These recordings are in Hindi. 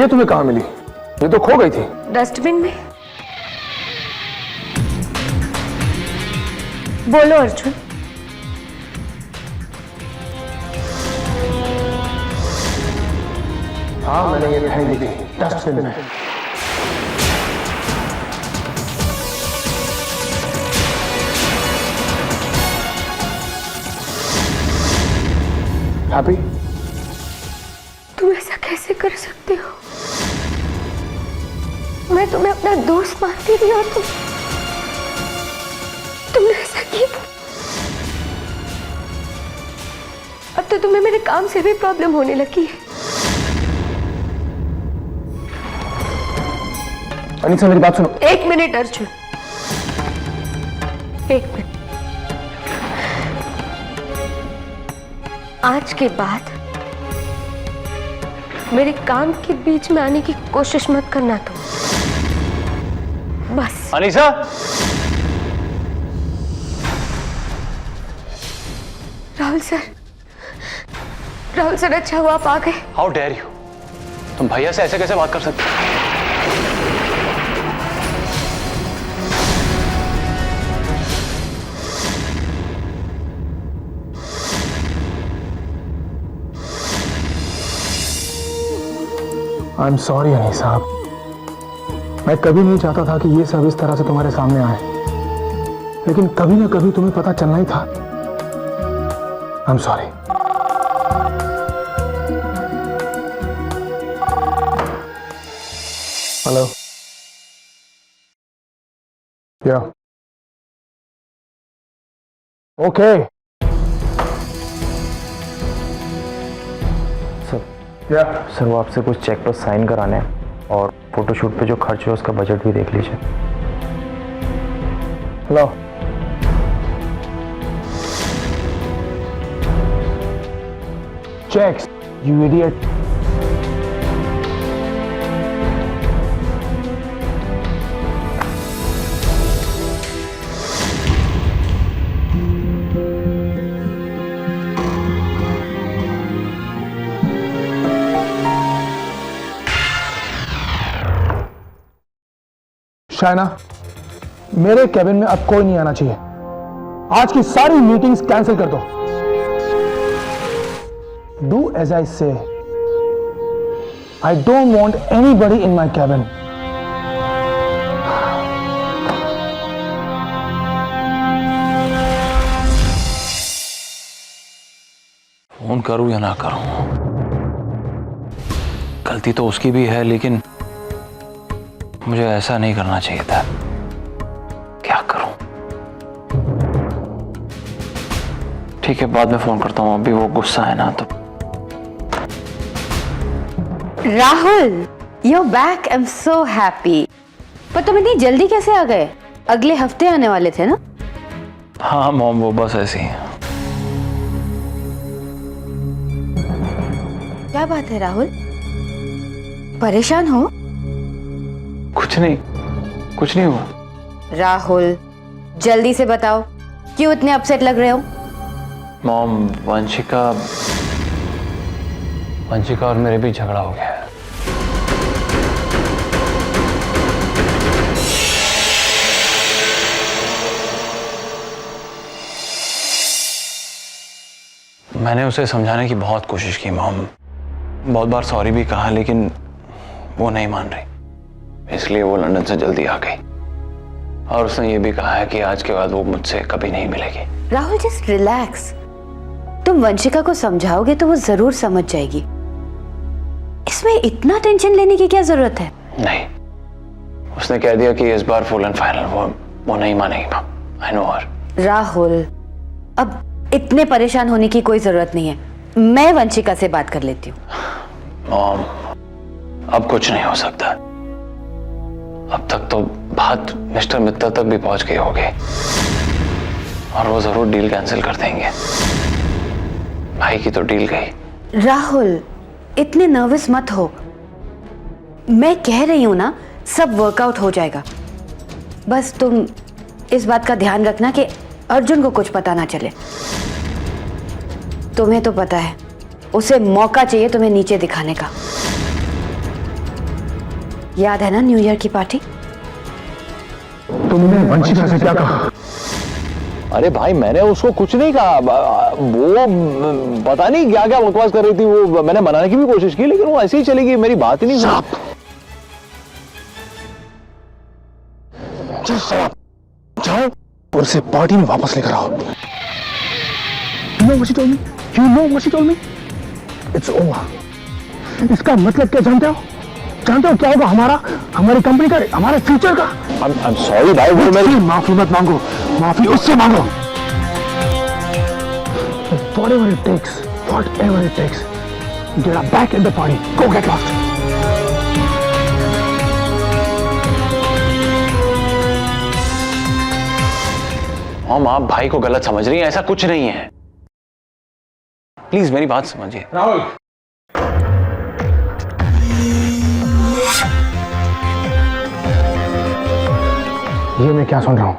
ये तुम्हें कहाँ मिली? ये तो खो गई थी। डस्टबिन में। बोलो अर्जुन। हाँ, मैंने ये फेंक दी डस्टबिन में। हैप्पी? तुम ऐसा कैसे कर सकते हो? मैं तुम्हें अपना दोस्त मानती थी और तुमने ऐसा किया। अब तो तुम्हें मेरे काम से भी प्रॉब्लम होने लगी है। अनीसा, मेरी बात सुनो। एक मिनट अर्जुन, एक मिनट। आज के बाद मेरे काम के बीच में आने की कोशिश मत करना तुम, बस। अनीसा, राहुल सर, अच्छा हुआ आप आ गए। हाउ डेयर यू, तुम भैया से ऐसे कैसे बात कर सकते हो? आई एम सॉरी अनीसा, मैं कभी नहीं चाहता था कि ये सब इस तरह से तुम्हारे सामने आए, लेकिन कभी ना कभी तुम्हें पता चलना ही था। I am sorry. हेलो? या ओके। सर वो आपसे कुछ चेक पर साइन कराने हैं और फोटोशूट पे जो खर्च है उसका बजट भी देख लीजिए। Hello? Checks, you idiot. Shayna, मेरे केबिन में अब कोई नहीं आना चाहिए। आज की सारी मीटिंग्स कैंसिल कर दो। डू एज आई से। I don't want anybody in my cabin. Phone करूं या ना करूं, गलती तो उसकी भी है, लेकिन मुझे ऐसा नहीं करना चाहिए था। क्या करूं? ठीक है, बाद में फोन करता हूं, अभी वो गुस्सा है ना तो। Rahul, you're back. I'm so happy. पर तुम इतनी जल्दी कैसे आ गए? अगले हफ्ते आने वाले थे ना? हाँ मॉम, वो बस ऐसे ही। क्या बात है राहुल? परेशान हो? कुछ नहीं हुआ। राहुल, जल्दी से बताओ, क्यों इतने अपसेट लग रहे हो? मॉम, वंशिका और मेरे बीच झगड़ा हो गया है। मैंने उसे समझाने की बहुत कोशिश की मॉम, बहुत बार सॉरी भी कहा, लेकिन वो नहीं मान रही। इसलिए वो लंदन से जल्दी आ गई और उसने ये भी कहा है कि आज के बाद वो मुझसे कभी नहीं मिलेगी। Rahul, just relax. तुम वंशिका को समझाओगे तो वो जरूर समझ जाएगी। इसमें इतना टेंशन लेने की क्या जरूरत है? नहीं, उसने कह दिया कि इस बार फुल एंड फाइनल वो नहीं मानेगी मॉम। आई नो हर। राहुल, अब इतने परेशान होने की कोई जरूरत नहीं है। मैं वंशिका से बात कर लेती हूँ। मॉम, अब कुछ नहीं हो सकता। अब तक तो बात मिस्टर मित्तल तक भी पहुंच गई होगी और वो जरूर डील कैंसिल कर देंगे। भाई की तो डील गई। राहुल, इतने नर्वस मत हो। मैं कह रही हूं ना, सब वर्कआउट हो जाएगा। बस तुम इस बात का ध्यान रखना कि अर्जुन को कुछ पता ना चले। तुम्हें तो पता है, उसे मौका चाहिए तुम्हें नीचे दिखाने का। याद है ना न्यू ईयर की पार्टी? तुमने वंशिका से क्या कहा? अरे भाई मैंने उसको कुछ नहीं कहा। वो पता नहीं क्या क्या बकवास कर रही थी। वो मैंने मनाने की भी कोशिश की लेकिन वो ऐसे ही चली गई, मेरी बात ही नहीं सुनी। जाओ और उसे पार्टी में वापस लेकर आओ। You know what she told me? You know what she told me? It's over. इसका मतलब क्या जानते हो? जानते हो क्या होगा हमारा, हमारी कंपनी का, हमारे फ्यूचर का? I'm sorry भाई, वो मेरी माफी मत मांगो, माफी उससे मांगो। Whatever it takes, whatever it takes, get her back in the party. Go get lost. Mom आप भाई को गलत समझ रही हैं, ऐसा कुछ नहीं है। प्लीज मेरी बात समझिए। राहुल, ये मैं क्या सुन रहा हूं?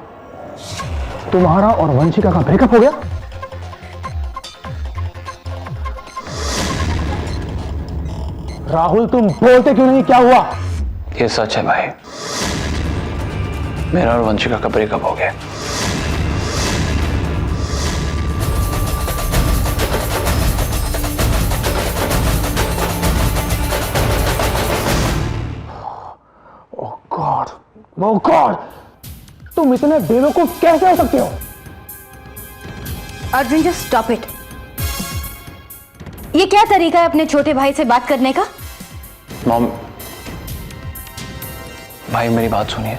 तुम्हारा और वंशिका का ब्रेकअप हो गया? राहुल तुम बोलते क्यों नहीं, क्या हुआ? ये सच है भाई, मेरा और वंशिका का ब्रेकअप हो गया। Oh God! तुम इतने बेवकूफ कैसे हो सकते हो? Arjun just stop it. ये क्या तरीका है अपने छोटे भाई से बात करने का? मॉम भाई मेरी बात सुनिए,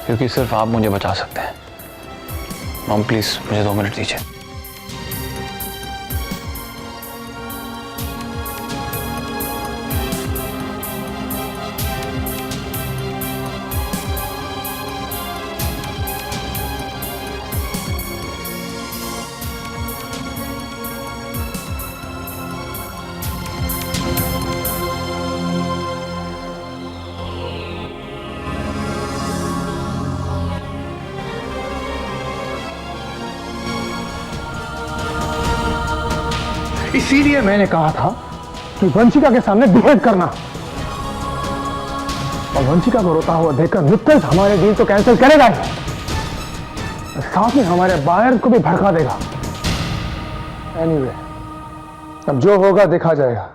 क्योंकि सिर्फ आप मुझे बचा सकते हैं। मॉम प्लीज मुझे 2 मिनट दीजिए। इसीलिए मैंने कहा था कि वंशिका के सामने बिहेव करना। और वंशिका को रोता हुआ देखकर मित्तल हमारे डील तो कैंसिल करेगा ही, साथ में हमारे बायर को भी भड़का देगा। एनीवे, अब जो होगा देखा जाएगा।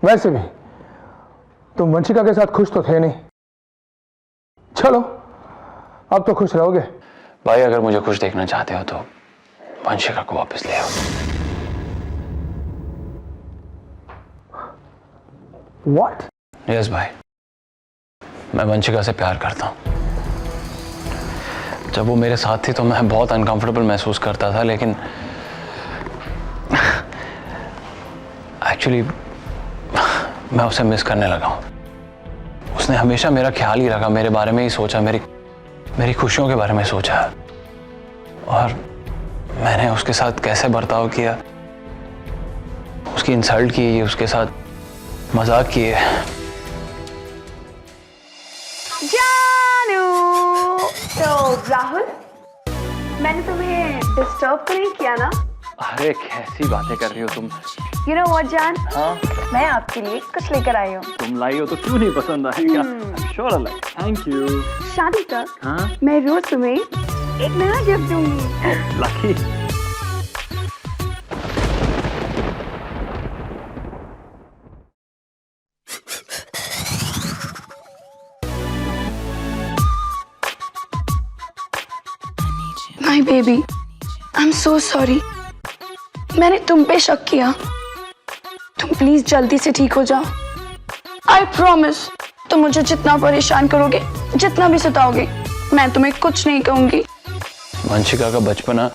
वैसे भी तुम वंशिका के साथ खुश तो थे नहीं, चलो अब तो खुश रहोगे। भाई अगर मुझे खुश देखना चाहते हो तो वंशिका को वापस ले आओ। What? यस भाई, मैं वंशिका से प्यार करता हूं। जब वो मेरे साथ थी तो मैं बहुत अनकंफर्टेबल महसूस करता था, लेकिन एक्चुअली मैं उसे मिस करने लगा हूं। उसने हमेशा मेरा ख्याल ही रखा, मेरे बारे में ही सोचा, मेरी खुशियों के बारे में सोचा। और मैंने उसके साथ कैसे बर्ताव किया, उसकी इंसल्ट की, उसके साथ मजाक किए। जानू, तो राहुल, मैंने तुम्हें डिस्टर्ब तो नहीं किया ना? अरे कैसी बातें कर रही हो तुम? You know what, जान? हाँ? मैं आपके लिए कुछ लेकर आई हूँ। तुम लाई हो तो क्यों नहीं पसंद आएगा? Sure I like. Thank you. शादी तक हाँ? मैं रोज तुम्हें एक नया गिफ्ट दूंगी। Lucky. My baby, I'm so sorry. मैंने तुम पे शक किया। तुम प्लीज जल्दी से ठीक हो जाओ। I promise, तुम मुझे जितना परेशान करोगे, जितना भी सताओगे, मैं तुम्हें कुछ नहीं कहूंगी। वंशिका का बचपना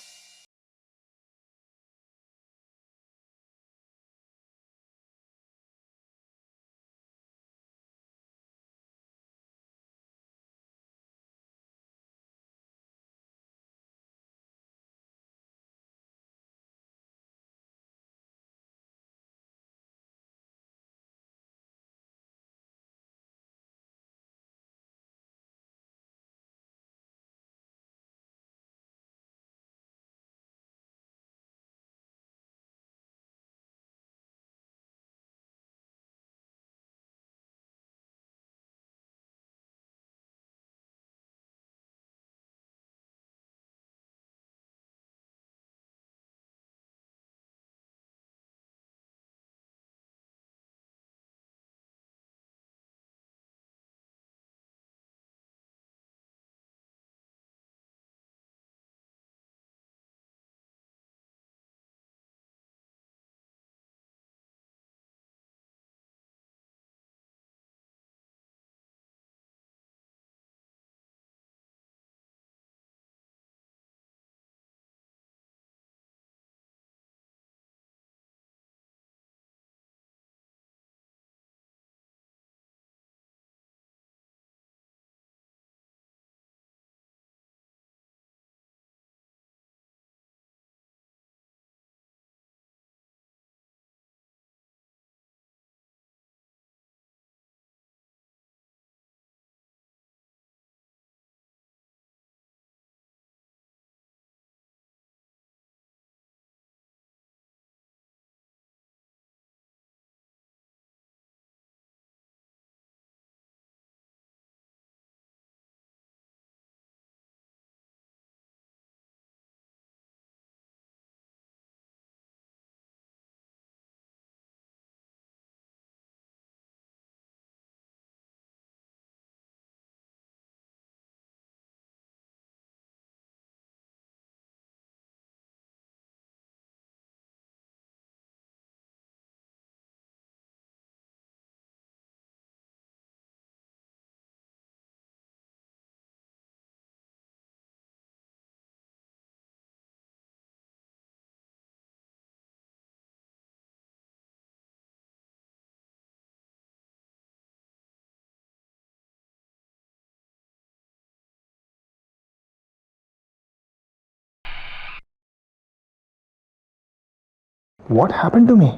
What happened to me?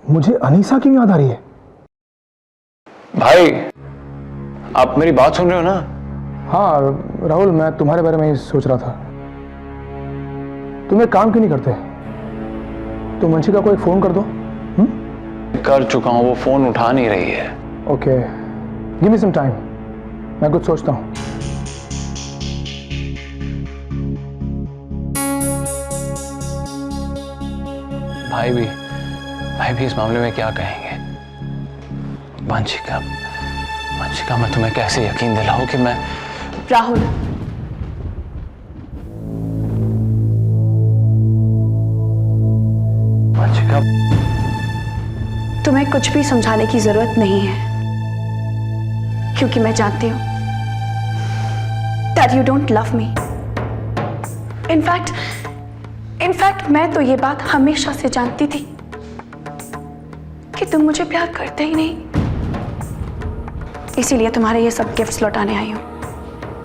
मुझे अनीसा की याद आ रही है। भाई, आप मेरी बात सुन रहे हो ना? हाँ राहुल, मैं तुम्हारे बारे में ही सोच रहा था। तुम एक काम क्यों नहीं करते? तुम वंशिका को एक फोन कर दो। कर चुका हूं, वो फोन उठा नहीं रही है। Okay, give me some time, मैं कुछ सोचता हूँ। भाई भी इस मामले में क्या कहेंगे? वंशिका, मैं तुम्हें कैसे यकीन दिलाऊं कि मैं... राहुल, वंशिका, तुम्हें कुछ भी समझाने की जरूरत नहीं है, क्योंकि मैं जानती हूं that you don't love me. In fact मैं तो ये बात हमेशा से जानती थी कि तुम मुझे प्यार करते ही नहीं, इसीलिए तुम्हारे ये सब गिफ्ट्स लौटाने आई हूं।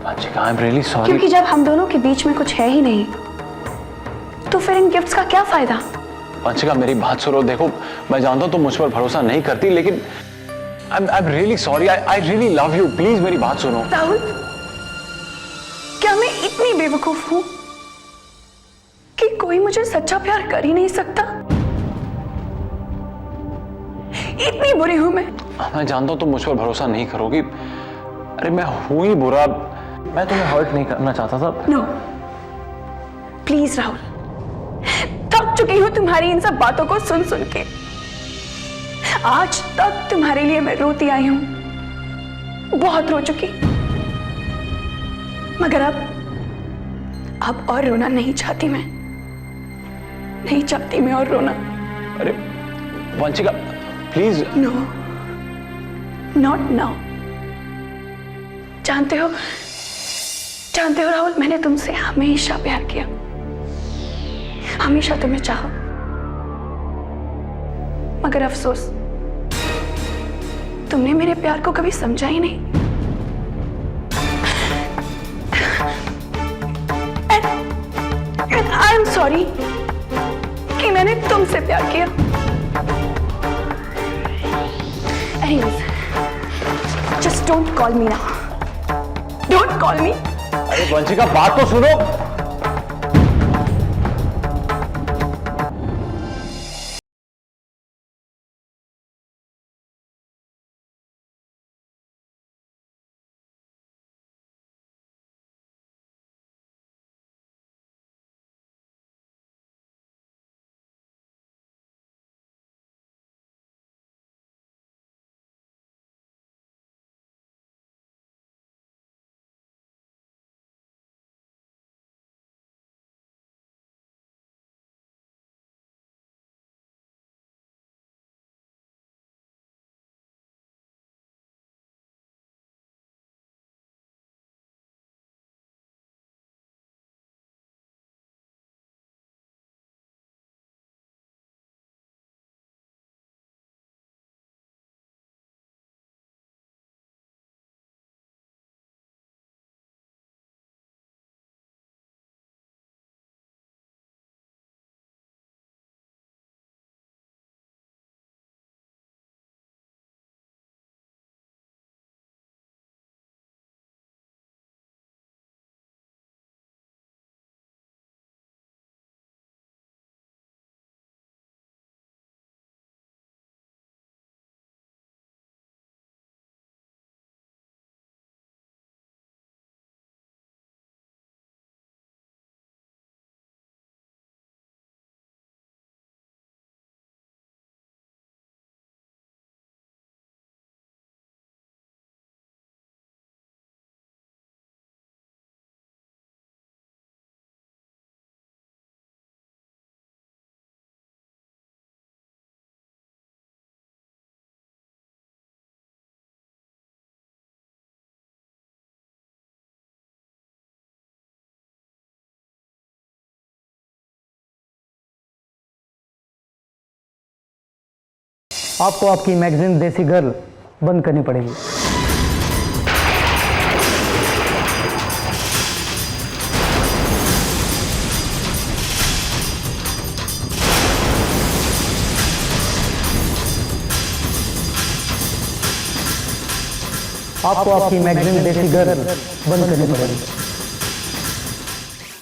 Vanshika, I am really sorry. क्योंकि जब हम दोनों के बीच में कुछ है ही नहीं, तो फिर इन गिफ्ट्स का क्या फायदा? वंशिका, मेरी बात सुनो। देखो, मैं जानता हूं तुम मुझ पर भरोसा नहीं करती, लेकिन I am really sorry. I really love you. Please मेरी बात सुनो। राहुल, क्या मैं इतनी बेवकूफ हूं कि कोई मुझे सच्चा प्यार कर ही नहीं सकता? इतनी बुरी हूं मैं? मैं जानता हूं तुम मुझ पर भरोसा नहीं करोगी। अरे मैं हूं ही बुरा, मैं तुम्हें हर्ट नहीं करना चाहता था। नो प्लीज राहुल, थक चुकी हूं तुम्हारी इन सब बातों को सुन सुन के। आज तक तुम्हारे लिए मैं रोती आई हूं, बहुत रो चुकी, मगर अब और रोना नहीं चाहती मैं, नहीं चाहती मैं और रोना। अरे Vanshika, please. No, not now. जानते हो राहुल, मैंने तुमसे हमेशा प्यार किया, हमेशा तुम्हें चाहा, मगर अफसोस तुमने मेरे प्यार को कभी समझा ही नहीं। And I am sorry कि मैंने तुमसे प्यार किया। Anyways, just don't call me now. Don't call me. अरे वंशिका, बात तो सुनो। आपको आपकी मैगजीन देसी गर्ल बंद करनी पड़ेगी। आपको आपकी मैगजीन देसी गर्ल बंद करनी पड़ेगी।